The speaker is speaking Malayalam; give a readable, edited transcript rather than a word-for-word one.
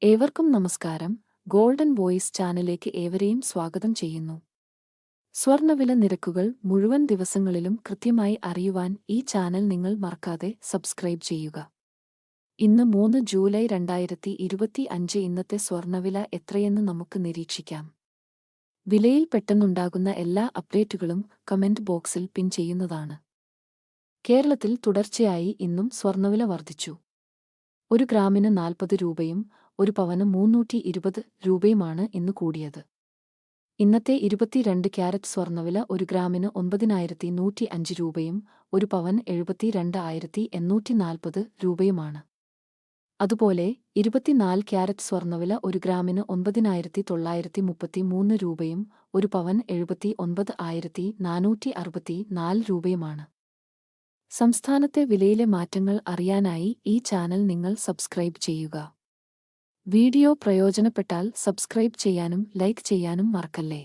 ഏവർക്കും നമസ്കാരം. ഗോൾഡൻ വോയിസ് ചാനലിലേക്ക് ഏവരെയും സ്വാഗതം ചെയ്യുന്നു. സ്വർണ്ണവില നിരക്കുകൾ മുഴുവൻ ദിവസങ്ങളിലും കൃത്യമായി അറിയുവാൻ ഈ ചാനൽ നിങ്ങൾ മറക്കാതെ സബ്സ്ക്രൈബ് ചെയ്യുക. ഇന്ന് 3 ജൂലൈ 2025. ഇന്നത്തെ സ്വർണ്ണവില എത്രയെന്ന് നമുക്ക് നിരീക്ഷിക്കാം. വിലയിൽ പെട്ടെന്നുണ്ടാകുന്ന എല്ലാ അപ്ഡേറ്റുകളും കമന്റ് ബോക്സിൽ പിൻ ചെയ്യുന്നതാണ്. കേരളത്തിൽ തുടർച്ചയായി ഇന്നും സ്വർണ്ണവില വർദ്ധിച്ചു. ഒരു ഗ്രാമിന് 40 രൂപയും ഒരു പവന് 320 രൂപയുമാണ് ഇന്ന് കൂടിയത്. ഇന്നത്തെ 22 ക്യാരറ്റ് സ്വർണ്ണവില ഒരു ഗ്രാമിന് 9,105 രൂപയും ഒരു പവൻ 72,840 രൂപയുമാണ്. അതുപോലെ 24 ക്യാരറ്റ് സ്വർണ്ണവില ഒരു ഗ്രാമിന് 9,933 രൂപയും ഒരു പവൻ 79,464 രൂപയുമാണ്. സംസ്ഥാനത്തെ വിലയിലെ മാറ്റങ്ങൾ അറിയാനായി ഈ ചാനൽ നിങ്ങൾ സബ്സ്ക്രൈബ് ചെയ്യുക. വീഡിയോ പ്രയോജനപ്പെട്ടാൽ സബ്സ്ക്രൈബ് ചെയ്യാനും ലൈക്ക് ചെയ്യാനും മറക്കല്ലേ.